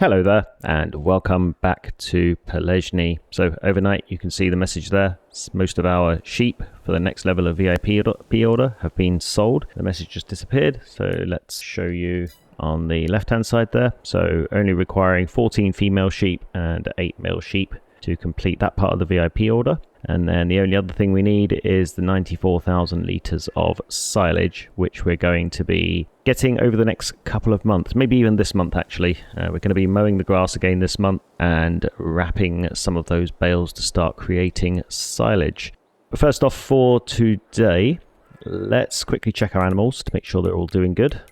Hello there and welcome back to Pallegney. So overnight you can see the message there. Most of our sheep for the next level of VIP order have been sold. The message just disappeared, so let's show you on the left hand side there. So only requiring 14 female sheep and 8 male sheep to complete that part of the VIP order. And then the only other thing we need is the 94,000 litres of silage, which we're going to be getting over the next couple of months, maybe even this month actually. We're going to be mowing the grass again this month and wrapping some of those bales to start creating silage. But first off for today, let's quickly check our animals to make sure they're all doing good.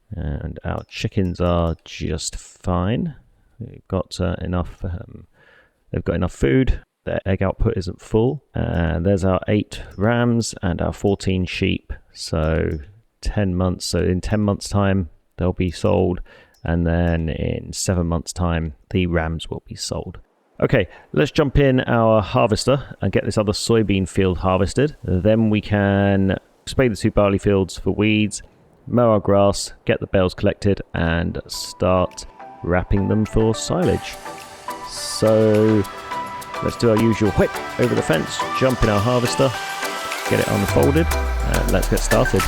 And our chickens are just fine. We've got enough. They've got enough food. Their egg output isn't full. And there's our 8 rams and our 14 sheep. So 10 months. So in 10 months time, they'll be sold. And then in 7 months time, the rams will be sold. Okay, let's jump in our harvester and get this other soybean field harvested. Then we can spade the 2 barley fields for weeds, mow our grass, get the bales collected, and start wrapping them for silage. So let's do our usual whip over the fence, jump in our harvester, get it unfolded, and let's get started.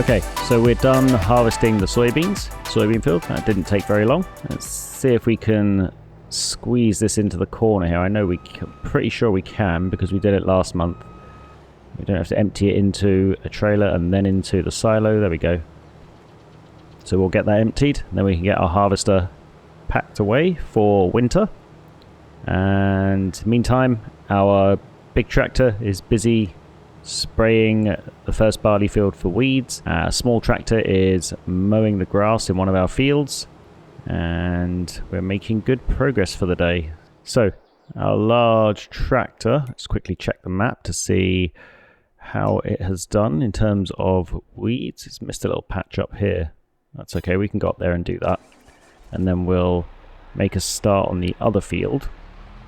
Okay, so we're done harvesting the soybean field. That didn't take very long. Let's see if we can squeeze this into the corner here. I know pretty sure we can because we did it last month. We don't have to empty it into a trailer and then into the silo. There we go. So we'll get that emptied, and then we can get our harvester packed away for winter. And meantime, our big tractor is busy spraying the first barley field for weeds. A small tractor is mowing the grass in one of our fields, and we're making good progress for the day. So our large tractor, let's quickly check the map to see how it has done in terms of weeds. It's missed a little patch up here. That's okay, we can go up there and do that, and then we'll make a start on the other field.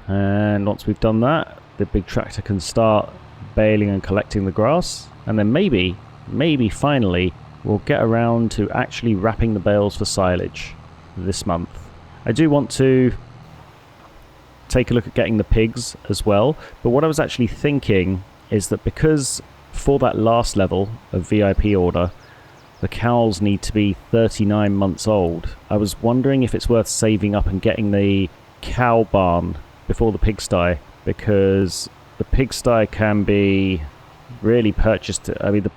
And once we've done that, the big tractor can start baling and collecting the grass, and then maybe finally we'll get around to actually wrapping the bales for silage this month. I do want to take a look at getting the pigs as well, but what I was actually thinking is that because for that last level of VIP order the cows need to be 39 months old, I was wondering if it's worth saving up and getting the cow barn before the pigsty, because the pigsty can be really purchased. I mean, the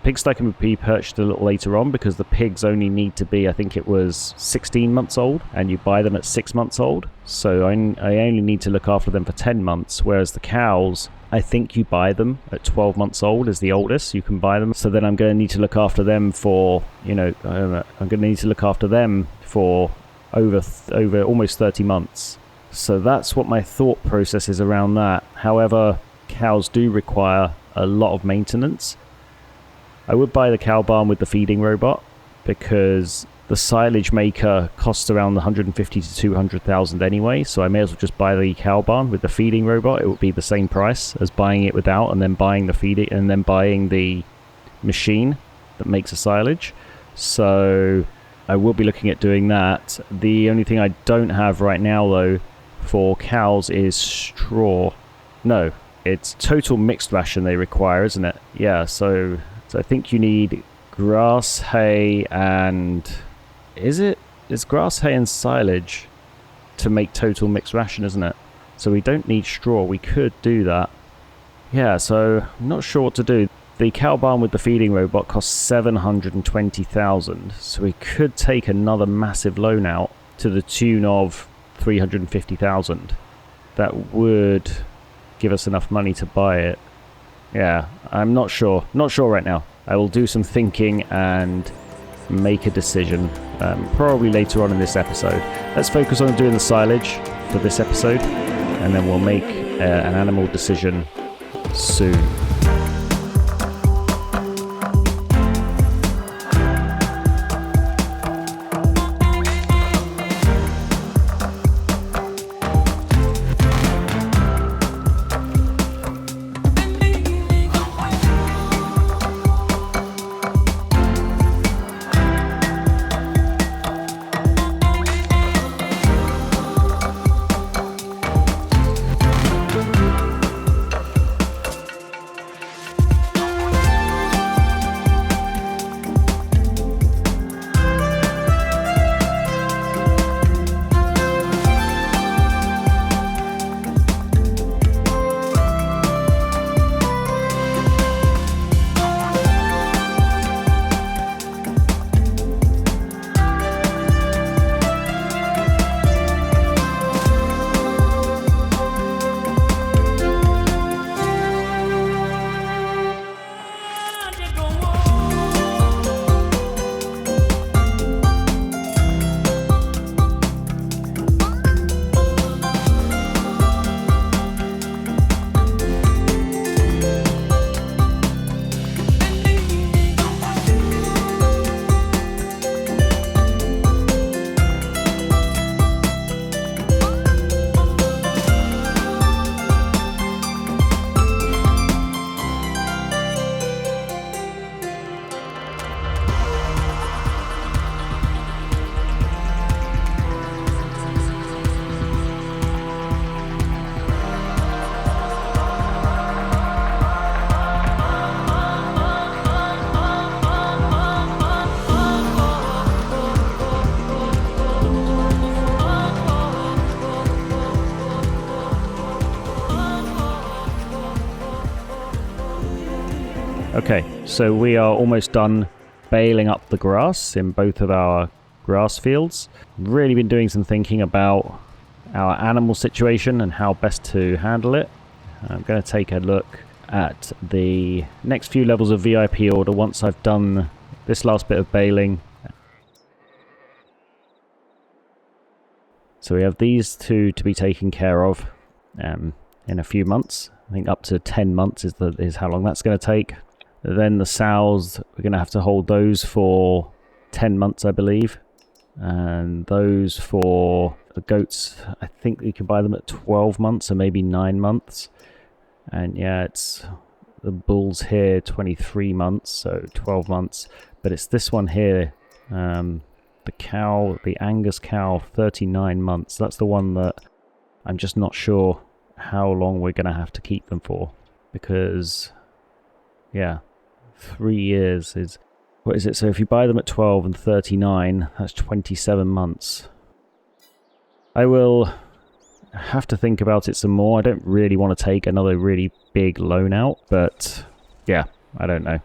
pigsty can be purchased a little later on because the pigs only need to be, I think it was 16 months old, and you buy them at 6 months old. So I only need to look after them for 10 months, whereas the cows, I think you buy them at 12 months old as the oldest. You can buy them. So then I'm going to need to look after them for, I'm going to need to look after them for over almost 30 months. So that's what my thought process is around that. However, cows do require a lot of maintenance. I would buy the cow barn with the feeding robot because the silage maker costs around 150 to 200,000 anyway, so I may as well just buy the cow barn with the feeding robot. It would be the same price as buying it without, and then buying the feeding, and then buying the machine that makes the silage. So I will be looking at doing that. The only thing I don't have right now though for cows is straw. No, it's total mixed ration they require, isn't it? Yeah, so I think you need grass, hay, and it's grass, hay, and silage to make total mixed ration, isn't it? So we don't need straw. We could do that. Yeah, so I'm not sure what to do. The cow barn with the feeding robot costs 720,000, so we could take another massive loan out to the tune of 350,000. That would give us enough money to buy it. Yeah, I'm not sure. Not sure right now. I will do some thinking and make a decision probably later on in this episode. Let's focus on doing the silage for this episode, and then we'll make an animal decision soon. Okay, so we are almost done baling up the grass in both of our grass fields. Really been doing some thinking about our animal situation and how best to handle it. I'm going to take a look at the next few levels of VIP order once I've done this last bit of baling. So we have these two to be taken care of in a few months. I think up to 10 months is how long that's going to take. Then the sows, we're going to have to hold those for 10 months, I believe. And those for the goats, I think you can buy them at 12 months or maybe 9 months. And yeah, it's the bulls here, 23 months, so 12 months. But it's this one here, the cow, the Angus cow, 39 months. That's the one that I'm just not sure how long we're going to have to keep them for. Because, yeah, 3 years is... What is it? So if you buy them at 12 and 39, that's 27 months. I will have to think about it some more. I don't really want to take another really big loan out, but yeah, I don't know.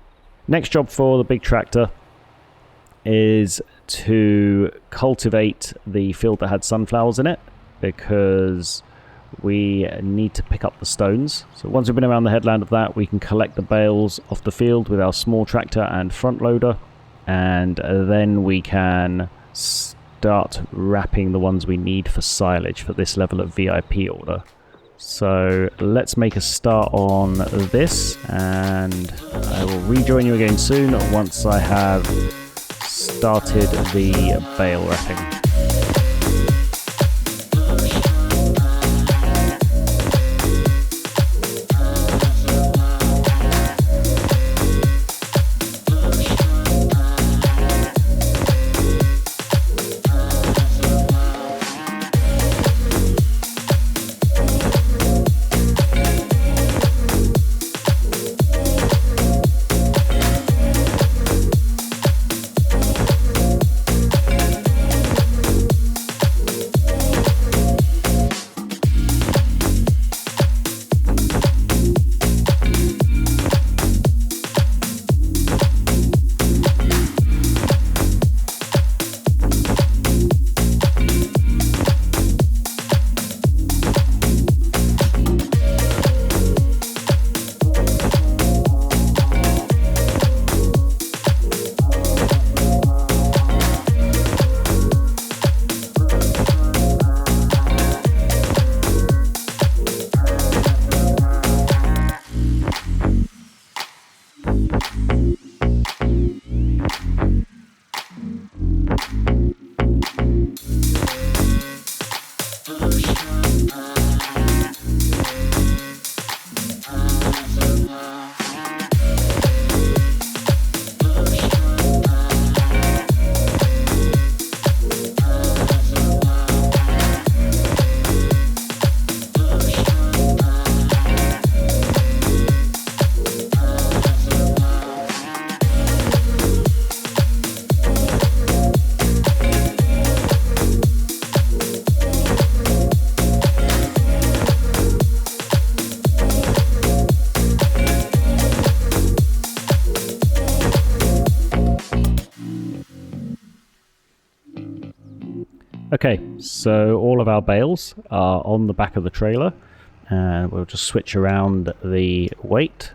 Next job for the big tractor is to cultivate the field that had sunflowers in it, because we need to pick up the stones. So once we've been around the headland of that, we can collect the bales off the field with our small tractor and front loader, and then we can start start wrapping the ones we need for silage for this level of VIP order. So let's make a start on this, and I will rejoin you again soon once I have started the bale wrapping. Okay, so all of our bales are on the back of the trailer, and we'll just switch around the weight.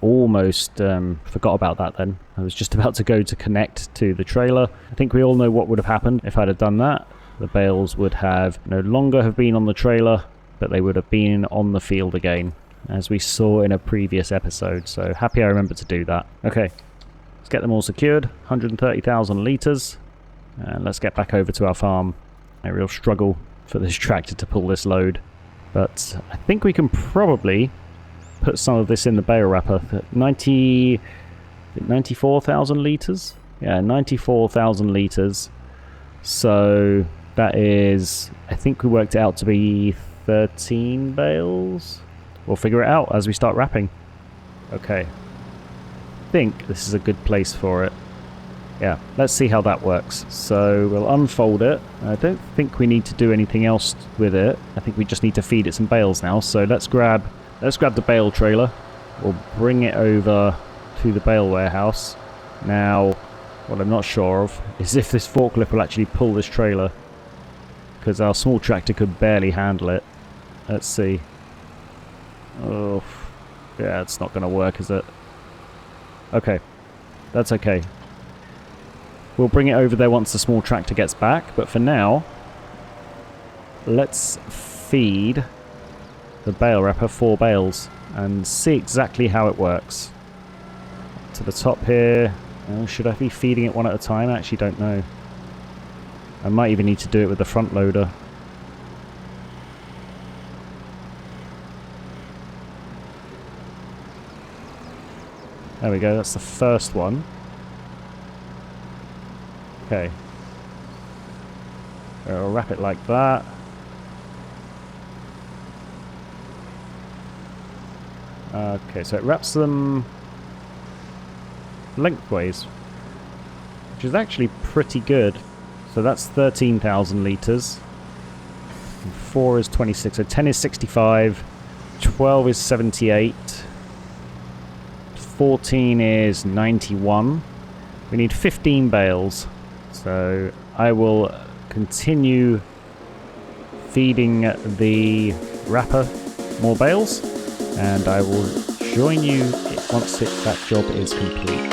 Almost forgot about that then. I was just about to go to connect to the trailer. I think we all know what would have happened if I'd have done that. The bales would have no longer have been on the trailer, but they would have been on the field again, as we saw in a previous episode. So happy I remembered to do that. Okay, let's get them all secured. 130,000 litres. And let's get back over to our farm. A real struggle for this tractor to pull this load, but I think we can probably put some of this in the bale wrapper. 94,000 litres? Yeah, 94,000 litres. So that is, I think we worked it out to be 13 bales. We'll figure it out as we start wrapping. Okay. I think this is a good place for it. Yeah, let's see how that works. So we'll unfold it. I don't think we need to do anything else with it. I think we just need to feed it some bales now. So let's grab the bale trailer. We'll bring it over to the bale warehouse. Now, what I'm not sure of is if this forklift will actually pull this trailer, because our small tractor could barely handle it. Let's see. Oh, yeah, it's not going to work, is it? Okay, that's okay. We'll bring it over there once the small tractor gets back, but for now, let's feed the bale wrapper 4 bales and see exactly how it works. To the top here. Should I be feeding it one at a time? I actually don't know. I might even need to do it with the front loader. There we go, that's the first one. Okay. I'll wrap it like that. Okay, so it wraps them lengthways, which is actually pretty good. So that's 13,000 litres. 4 is 26, so 10 is 65, 12 is 78, 14 is 91. We need 15 bales. So I will continue feeding the wrapper more bales, and I will join you once that job is complete.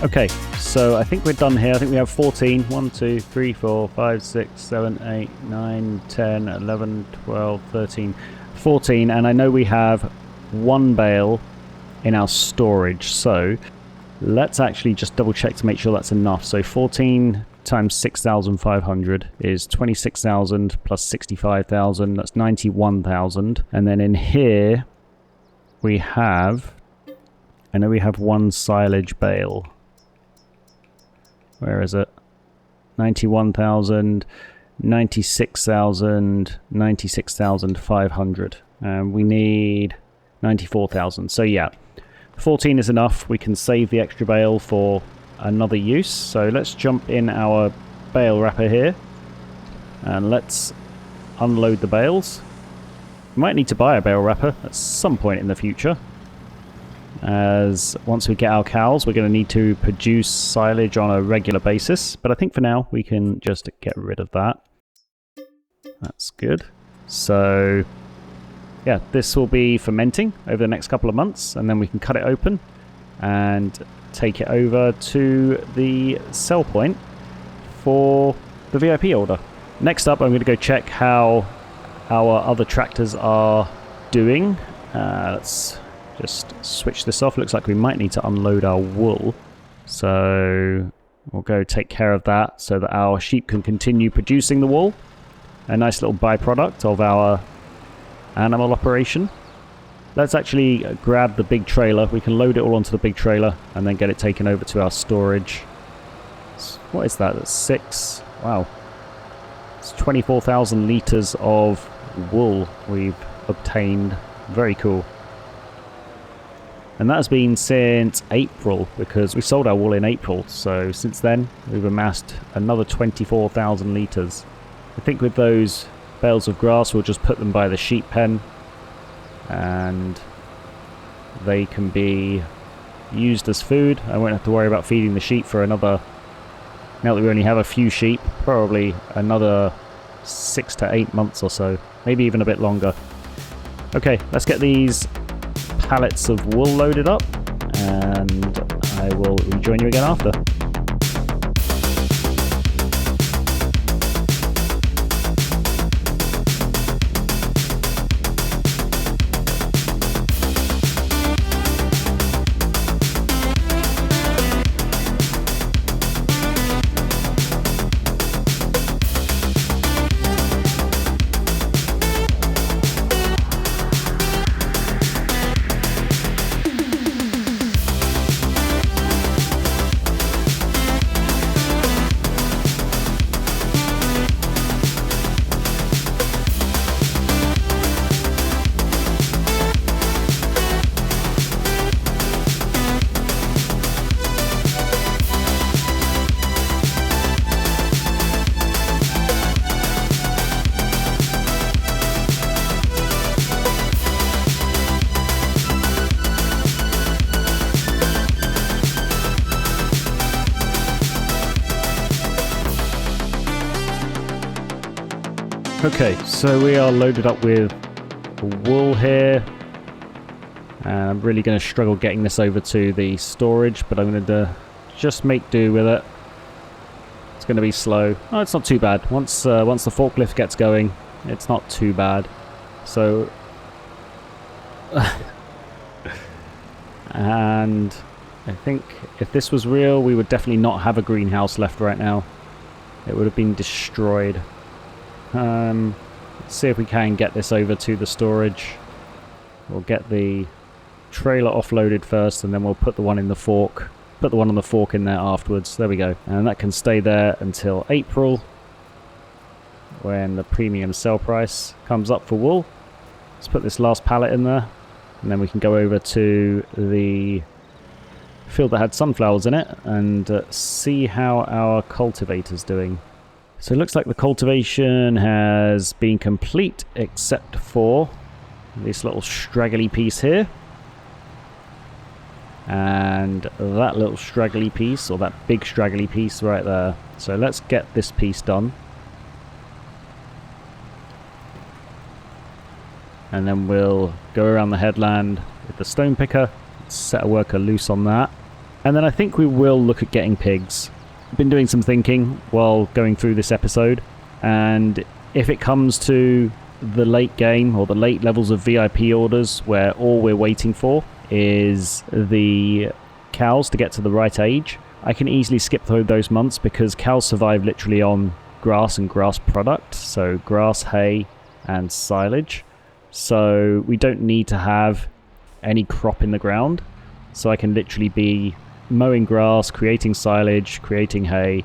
Okay, so I think we're done here. I think we have 14. 1, 2, 3, 4, 5, 6, 7, 8, 9, 10, 11, 12, 13, 14. And I know we have 1 bale in our storage. So let's actually just double check to make sure that's enough. So 14 times 6,500 is 26,000 plus 65,000. That's 91,000. And then in here we have, I know we have 1 silage bale. Where is it? 91,000, 96,000, 96,500. And we need 94,000. So yeah, 14 is enough. We can save the extra bale for another use. So let's jump in our bale wrapper here. And let's unload the bales. We might need to buy a bale wrapper at some point in the future. As once we get our cows, we're going to need to produce silage on a regular basis. But I think for now, we can just get rid of that. That's good. So, yeah, this will be fermenting over the next couple of months. And then we can cut it open and take it over to the sell point for the VIP order. Next up, I'm going to go check how our other tractors are doing. Let's just switch this off. Looks like we might need to unload our wool. So we'll go take care of that so that our sheep can continue producing the wool. A nice little byproduct of our animal operation. Let's actually grab the big trailer. We can load it all onto the big trailer and then get it taken over to our storage. What is that? That's 6. Wow. It's 24,000 litres of wool we've obtained. Very cool. And that's been since April, because we sold our wool in April. So since then, we've amassed another 24,000 litres. I think with those bales of grass, we'll just put them by the sheep pen. And they can be used as food. I won't have to worry about feeding the sheep for another, now that we only have a few sheep, probably another 6 to 8 months or so. Maybe even a bit longer. Okay, let's get these pallets of wool loaded up, and I will rejoin you again after. Okay, so we are loaded up with wool here. And I'm really going to struggle getting this over to the storage, but I'm going to just make do with it. It's going to be slow. Oh, it's not too bad. Once the forklift gets going, it's not too bad. So, and I think if this was real, we would definitely not have a greenhouse left right now. It would have been destroyed. Let's see if we can get this over to the storage. We'll get the trailer offloaded first, and then we'll put the one in the fork. Put the one on the fork in there afterwards. There we go. And that can stay there until April, when the premium sell price comes up for wool. Let's put this last pallet in there, and then we can go over to the field that had sunflowers in it and see how our cultivator's doing. So it looks like the cultivation has been complete, except for this little straggly piece here. And that little straggly piece, or that big straggly piece right there. So let's get this piece done. And then we'll go around the headland with the stone picker, set a worker loose on that. And then I think we will look at getting pigs. Been doing some thinking while going through this episode, and if it comes to the late game or the late levels of VIP orders where all we're waiting for is the cows to get to the right age, I can easily skip through those months because cows survive literally on grass and grass product, so grass, hay and silage. So we don't need to have any crop in the ground, so I can literally be mowing grass, creating silage, creating hay,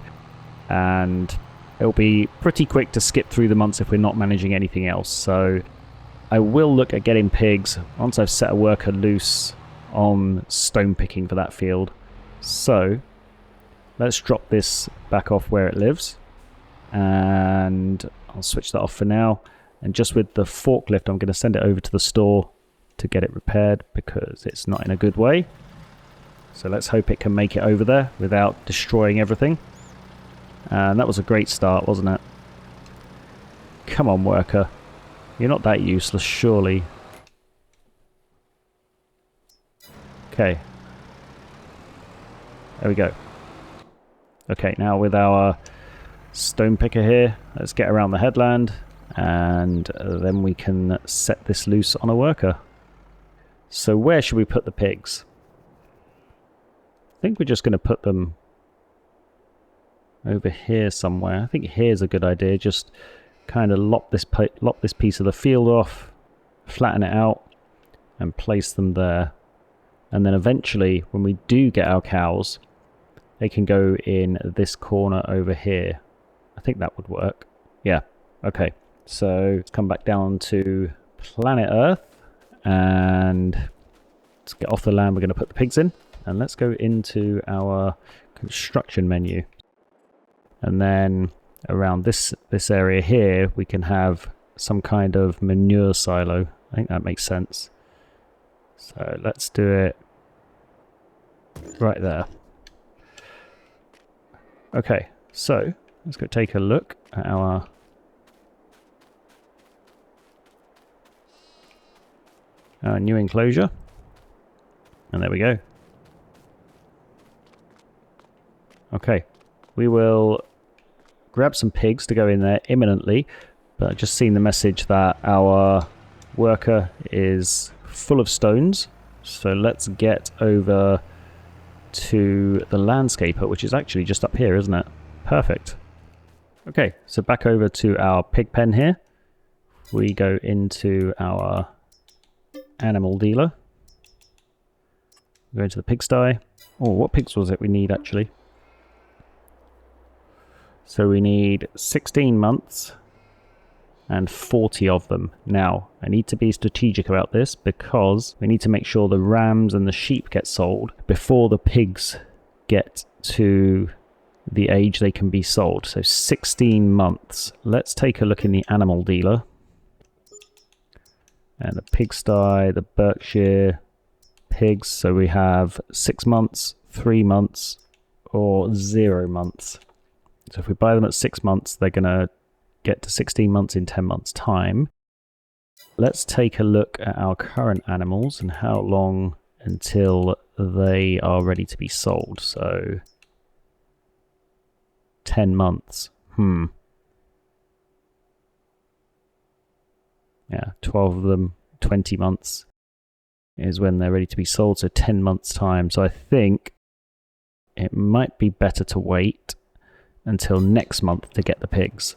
and it'll be pretty quick to skip through the months if we're not managing anything else. So I will look at getting pigs once I've set a worker loose on stone picking for that field. So let's drop this back off where it lives, and I'll switch that off for now. And just with the forklift, I'm going to send it over to the store to get it repaired because it's not in a good way. So let's hope it can make it over there without destroying everything. And that was a great start, wasn't it? Come on, worker. You're not that useless, surely. Okay. There we go. Okay, now with our stone picker here, let's get around the headland, and then we can set this loose on a worker. So where should we put the pigs? I think we're just going to put them over here somewhere. I think here's a good idea. Just kind of lop this piece of the field off, flatten it out, and place them there. And then eventually, when we do get our cows, they can go in this corner over here. I think that would work. Yeah. Okay. So let's come back down to planet Earth, and let's get off the land. We're going to put the pigs in. And let's go into our construction menu. And then around this area here, we can have some kind of manure silo. I think that makes sense. So let's do it right there. Okay, so let's go take a look at our new enclosure. And there we go. Okay, we will grab some pigs to go in there imminently, but I've just seen the message that our worker is full of stones, so let's get over to the landscaper, which is actually just up here, isn't it? Perfect. Okay, so back over to our pig pen here. We go into our animal dealer. Go into the pigsty. Oh, what pigs was it we need actually? So we need 16 months and 40 of them. Now, I need to be strategic about this because we need to make sure the rams and the sheep get sold before the pigs get to the age they can be sold. So 16 months. Let's take a look in the animal dealer. And the pigsty, the Berkshire pigs. So we have 6 months, 3 months, or 0 months. So if we buy them at 6 months, they're going to get to 16 months in 10 months' time. Let's take a look at our current animals and how long until they are ready to be sold. So 10 months. Yeah, 12 of them, 20 months is when they're ready to be sold. So 10 months' time. So I think it might be better to wait until next month to get the pigs.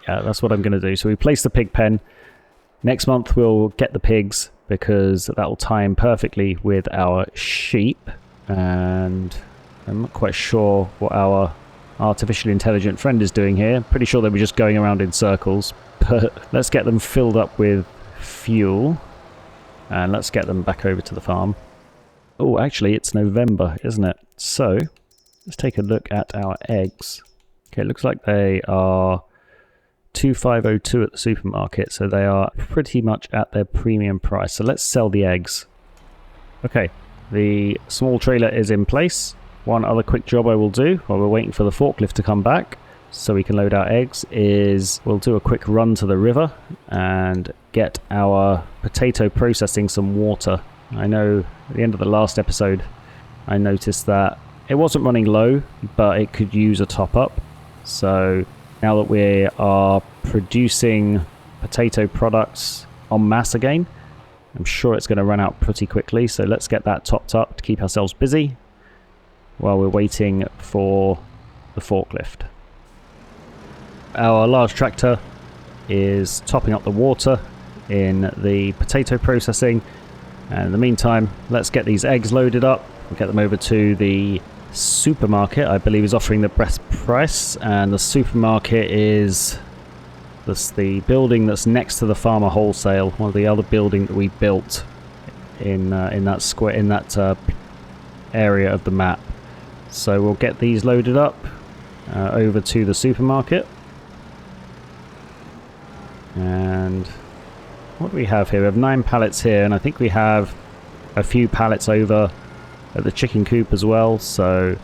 Yeah, that's what I'm going to do. So we place the pig pen. Next month we'll get the pigs because that will tie in perfectly with our sheep. And I'm not quite sure what our artificial intelligent friend is doing here. Pretty sure they were just going around in circles. But let's get them filled up with fuel. And let's get them back over to the farm. Oh, actually it's November, isn't it? So let's take a look at our eggs. Okay, it looks like they are 2502 at the supermarket, so they are pretty much at their premium price. So let's sell the eggs. Okay, the small trailer is in place. One other quick job I will do while we're waiting for the forklift to come back so we can load our eggs is we'll do a quick run to the river and get our potato processing some water. I know at the end of the last episode I noticed that it wasn't running low, but it could use a top up. So now that we are producing potato products en masse again, I'm sure it's going to run out pretty quickly. So let's get that topped up to keep ourselves busy while we're waiting for the forklift. Our large tractor is topping up the water in the potato processing, and in the meantime let's get these eggs loaded up. We'll get them over to the supermarket. I believe is offering the best price, and the supermarket is the building that's next to the Farmer Wholesale, one of the other building that we built in that square, in that area of the map. So we'll get these loaded up over to the supermarket. And what do we have here? We have 9 pallets here, and I think we have a few pallets over at the chicken coop as well, so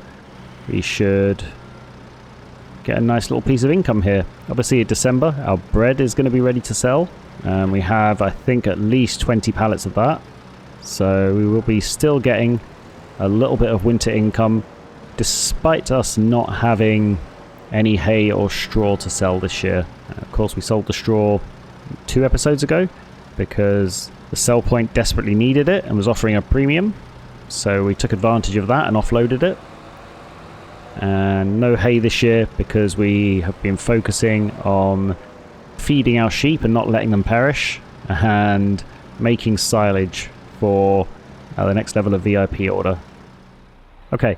we should get a nice little piece of income here. Obviously in December our bread is going to be ready to sell, and we have, I think, at least 20 pallets of that, so we will be still getting a little bit of winter income despite us not having any hay or straw to sell this year. Of course, we sold the straw 2 episodes ago because the sell point desperately needed it and was offering a premium, so we took advantage of that and offloaded it. And no hay this year because we have been focusing on feeding our sheep and not letting them perish, and making silage for the next level of VIP order. Okay,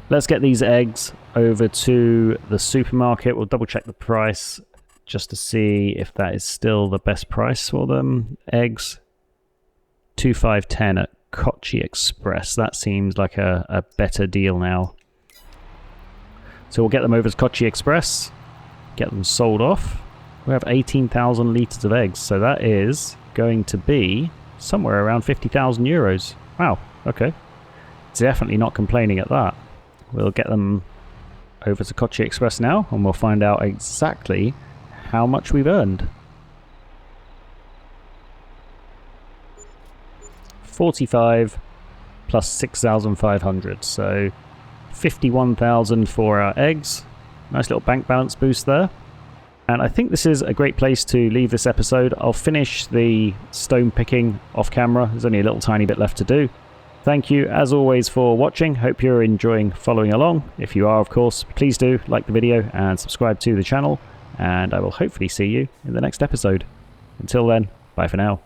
let's get these eggs over to the supermarket. We'll double check the price just to see if that is still the best price for them. Eggs, 2,510 at Kochi Express. That seems like a better deal now. So we'll get them over to Kochi Express, get them sold off. We have 18,000 litres of eggs, so that is going to be somewhere around 50,000 euros. Wow, okay. Definitely not complaining at that. We'll get them over to Kochi Express now, and we'll find out exactly how much we've earned. 45 plus 6,500, so 51,000 for our eggs. Nice little bank balance boost there. And I think this is a great place to leave this episode. I'll finish the stone picking off camera. There's only a little tiny bit left to do. Thank you as always for watching. Hope you're enjoying following along. If you are, of course, please do like the video and subscribe to the channel, and I will hopefully see you in the next episode. Until then, bye for now.